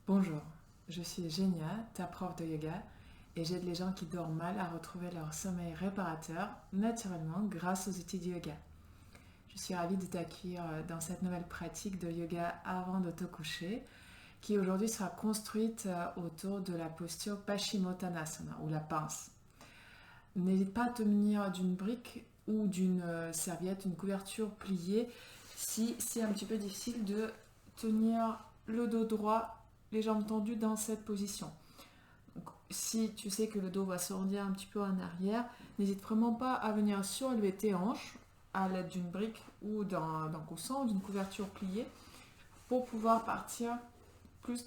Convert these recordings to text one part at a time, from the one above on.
Bonjour, je suis Genia, ta prof de yoga, et j'aide les gens qui dorment mal à retrouver leur sommeil réparateur naturellement grâce aux outils du yoga. Je suis ravie de t'accueillir dans cette nouvelle pratique de yoga avant de te coucher, qui aujourd'hui sera construite autour de la posture Paschimottanasana ou la pince. N'hésite pas à te munir d'une brique ou d'une serviette, une couverture pliée si c'est un petit peu difficile de tenir le dos droit, les jambes tendues dans cette position. Donc, si tu sais que le dos va s'arrondir un petit peu en arrière, n'hésite vraiment pas à venir surélever tes hanches à l'aide d'une brique ou d'un coussin ou d'une couverture pliée pour pouvoir partir plus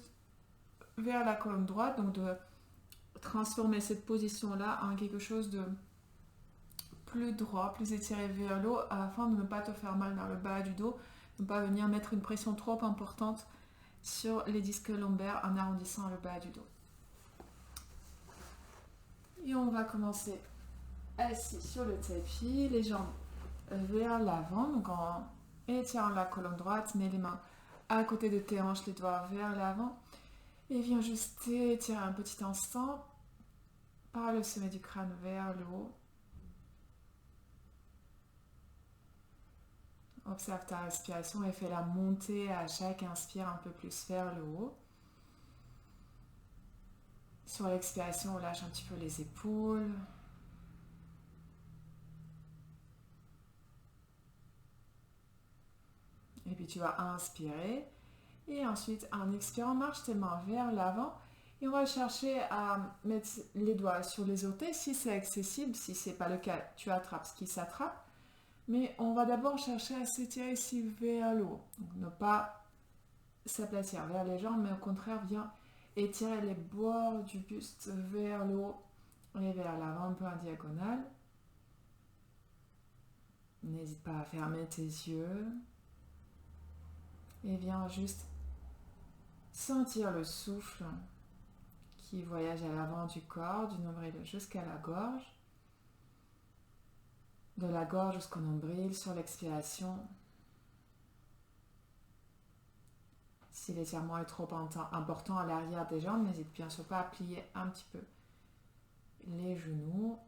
vers la colonne droite, donc de transformer cette position-là en quelque chose de plus droit, plus étiré vers le haut afin de ne pas te faire mal dans le bas du dos, de ne pas venir mettre une pression trop importante sur les disques lombaires en arrondissant le bas du dos. Et on va commencer assis sur le tapis, les jambes vers l'avant, donc en étirant la colonne droite, mets les mains à côté de tes hanches, les doigts vers l'avant, et viens juste étirer un petit instant par le sommet du crâne vers le haut. Observe ta respiration et fais-la monter à chaque inspire un peu plus vers le haut. Sur l'expiration, on lâche un petit peu les épaules. Et puis tu vas inspirer. Et ensuite, en expirant, marche tes mains vers l'avant. Et on va chercher à mettre les doigts sur les orteils si c'est accessible. Si ce n'est pas le cas, tu attrapes ce qui s'attrape. Mais on va d'abord chercher à s'étirer ici vers le haut. Donc ne pas s'aplatir vers les jambes, mais au contraire, viens étirer les bords du buste vers le haut et vers l'avant, un peu en diagonale. N'hésite pas à fermer tes yeux. Et viens juste sentir le souffle qui voyage à l'avant du corps, du nombril jusqu'à la gorge. De la gorge jusqu'au nombril sur l'expiration. Si l'étirement est trop important à l'arrière des jambes, n'hésite bien sûr pas à plier un petit peu les genoux.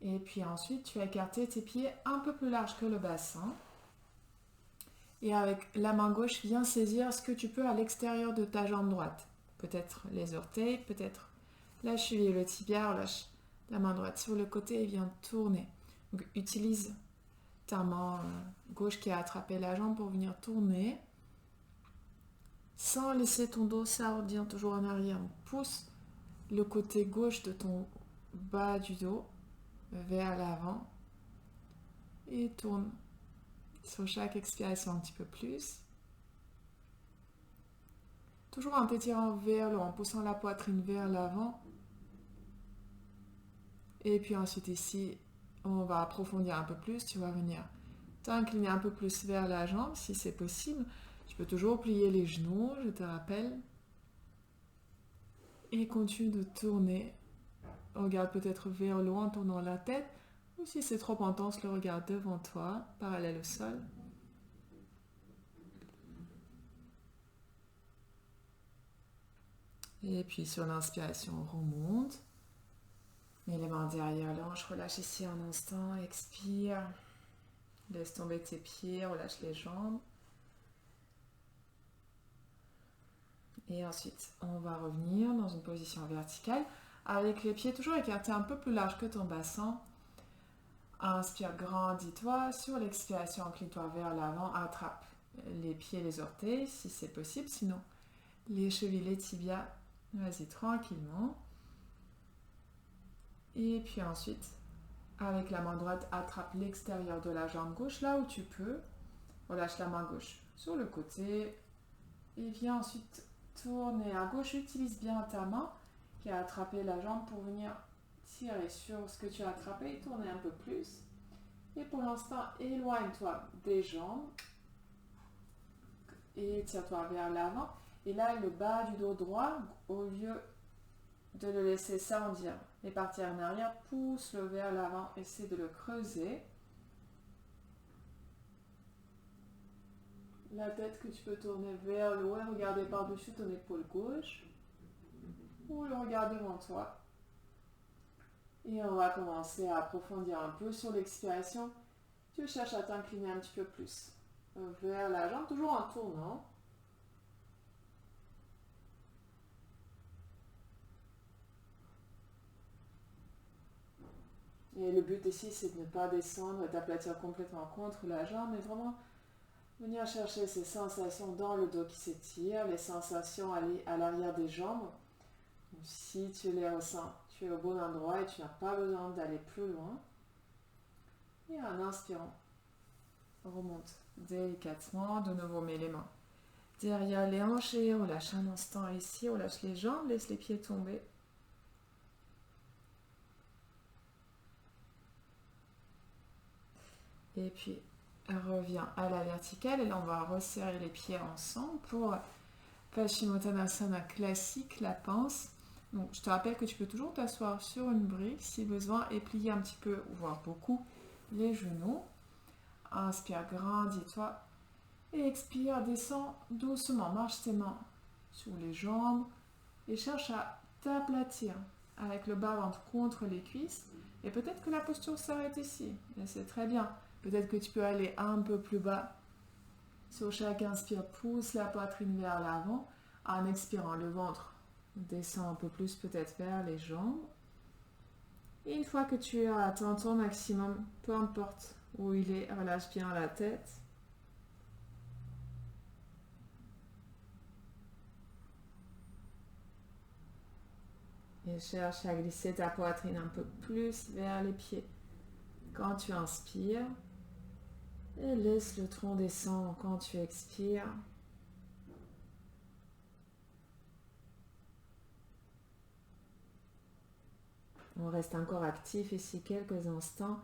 Et puis ensuite, tu vas écarter tes pieds un peu plus large que le bassin. Et avec la main gauche, viens saisir ce que tu peux à l'extérieur de ta jambe droite. Peut-être les orteils, peut-être la cheville, le tibia, relâche la main droite sur le côté et viens tourner. Donc, utilise ta main gauche qui a attrapé la jambe pour venir tourner sans laisser ton dos s'arrondir toujours en arrière. Pousse le côté gauche de ton bas du dos vers l'avant et tourne sur chaque expiration un petit peu plus. Toujours en t'étirant vers le haut, en poussant la poitrine vers l'avant. Et puis ensuite ici, on va approfondir un peu plus. Tu vas venir t'incliner un peu plus vers la jambe si c'est possible. Tu peux toujours plier les genoux, je te rappelle. Et continue de tourner. Regarde peut-être vers le haut en tournant la tête. Ou si c'est trop intense, le regard devant toi, parallèle au sol. Et puis sur l'inspiration, on remonte. Mets les mains derrière l'hanche, relâche ici un instant, expire. Laisse tomber tes pieds, relâche les jambes. Et ensuite, on va revenir dans une position verticale avec les pieds toujours écartés un peu plus large que ton bassin. Inspire, grandis-toi. Sur l'expiration, incline-toi vers l'avant. Attrape les pieds, les orteils si c'est possible. Sinon, les chevilles, les tibias. Vas-y tranquillement. Et puis ensuite, avec la main droite, attrape l'extérieur de la jambe gauche là où tu peux. Relâche la main gauche sur le côté. Et viens ensuite tourner à gauche. Utilise bien ta main qui a attrapé la jambe pour venir tirer sur ce que tu as attrapé et tourner un peu plus. Et pour l'instant, éloigne-toi des jambes et tire-toi vers l'avant. Et là, le bas du dos droit, au lieu de le laisser s'arrondir et partir en arrière, pousse-le vers l'avant, essaie de le creuser. La tête que tu peux tourner vers le haut et regarder par-dessus ton épaule gauche ou le regard devant toi. Et on va commencer à approfondir un peu sur l'expiration. Tu cherches à t'incliner un petit peu plus vers la jambe, toujours en tournant. Et le but ici, c'est de ne pas descendre et t'aplatir complètement contre la jambe, mais vraiment venir chercher ces sensations dans le dos qui s'étire, les sensations à l'arrière des jambes. Donc, si tu les ressens, tu es au bon endroit et tu n'as pas besoin d'aller plus loin. Et en inspirant, on remonte délicatement. De nouveau, mets les mains derrière les hanches et relâche un instant ici. Relâche les jambes, laisse les pieds tomber. Et puis, reviens à la verticale. Et là, on va resserrer les pieds ensemble pour Paschimottanasana classique, la pince. Donc, je te rappelle que tu peux toujours t'asseoir sur une brique si besoin et plier un petit peu, voire beaucoup, les genoux. Inspire, grandis-toi. Et expire, descends doucement. Marche tes mains sur les jambes et cherche à t'aplatir avec le bas-ventre contre les cuisses. Et peut-être que la posture s'arrête ici. Et c'est très bien. Peut-être que tu peux aller un peu plus bas. Sur chaque inspire, pousse la poitrine vers l'avant. En expirant, le ventre descend un peu plus peut-être vers les jambes. Et une fois que tu as atteint ton maximum, peu importe où il est, relâche bien la tête. Et cherche à glisser ta poitrine un peu plus vers les pieds. Quand tu inspires, et laisse le tronc descendre quand tu expires. On reste encore actif ici quelques instants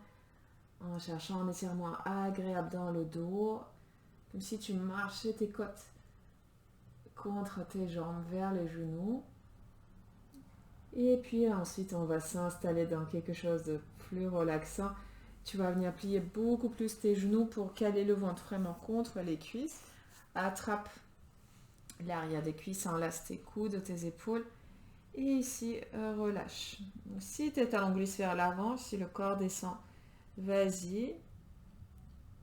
en cherchant un étirement agréable dans le dos, comme si tu marchais tes côtes contre tes jambes vers les genoux. Et puis ensuite, on va s'installer dans quelque chose de plus relaxant. Tu vas venir plier beaucoup plus tes genoux pour caler le ventre vraiment contre les cuisses. Attrape l'arrière des cuisses, enlace tes coudes, tes épaules. Et ici, relâche. Donc, si tes talons glissent vers l'avant, si le corps descend, vas-y.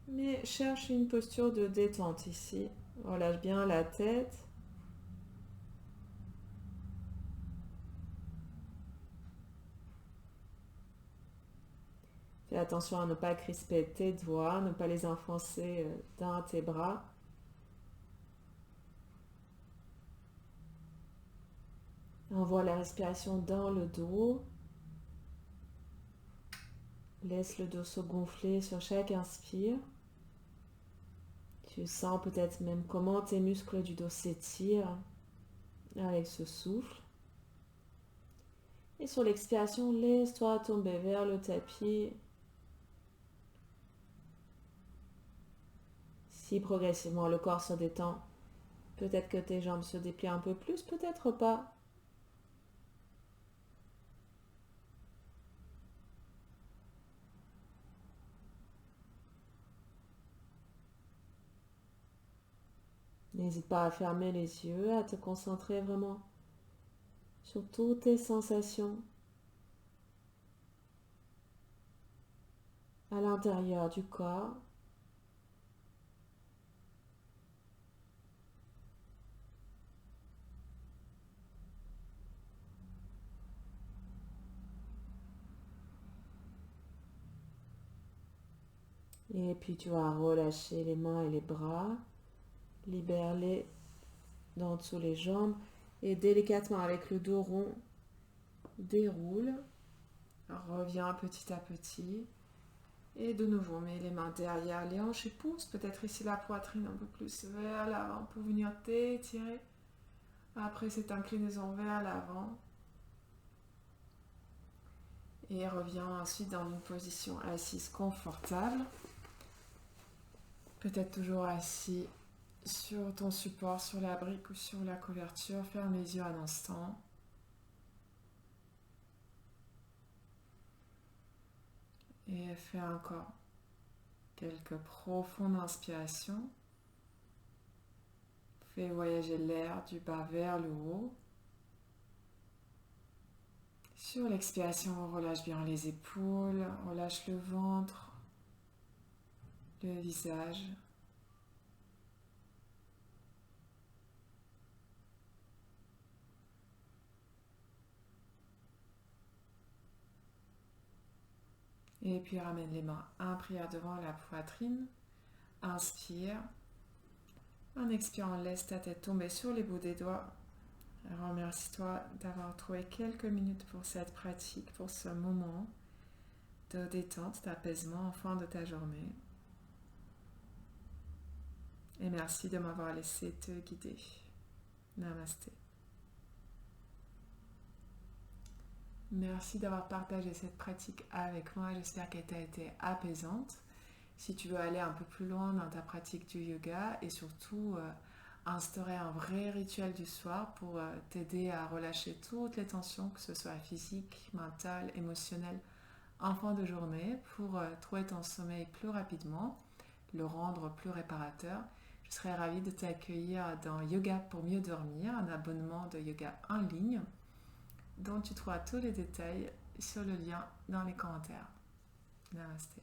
Mais cherche une posture de détente ici. Relâche bien la tête. Fais attention à ne pas crisper tes doigts, ne pas les enfoncer dans tes bras. Envoie la respiration dans le dos. Laisse le dos se gonfler sur chaque inspire. Tu sens peut-être même comment tes muscles du dos s'étirent avec ce souffle. Et sur l'expiration, laisse-toi tomber vers le tapis. Si progressivement le corps se détend, peut-être que tes jambes se déplient un peu plus, peut-être pas. N'hésite pas à fermer les yeux, à te concentrer vraiment sur toutes tes sensations à l'intérieur du corps. Et puis tu vas relâcher les mains et les bras, libère-les d'en dessous les jambes et délicatement avec le dos rond, déroule, reviens petit à petit et de nouveau mets les mains derrière les hanches et pousse peut-être ici la poitrine un peu plus vers l'avant pour venir t'étirer après cette inclinaison vers l'avant et reviens ensuite dans une position assise confortable, peut-être toujours assis sur ton support, sur la brique ou sur la couverture. Ferme les yeux un instant. Et fais encore quelques profondes inspirations. Fais voyager l'air du bas vers le haut. Sur l'expiration, relâche bien les épaules, relâche le ventre, le visage. Et puis ramène les mains en prière devant la poitrine. Inspire. En expirant, laisse ta tête tomber sur les bouts des doigts. Remercie-toi d'avoir trouvé quelques minutes pour cette pratique, pour ce moment de détente, d'apaisement en fin de ta journée. Et merci de m'avoir laissé te guider. Namasté. Merci d'avoir partagé cette pratique avec moi. J'espère qu'elle t'a été apaisante. Si tu veux aller un peu plus loin dans ta pratique du yoga et surtout instaurer un vrai rituel du soir pour t'aider à relâcher toutes les tensions, que ce soit physique, mentale, émotionnelle, en fin de journée, pour trouver ton sommeil plus rapidement, le rendre plus réparateur, je serais ravie de t'accueillir dans Yoga pour mieux dormir, un abonnement de yoga en ligne dont tu trouveras tous les détails sur le lien dans les commentaires. Namasté.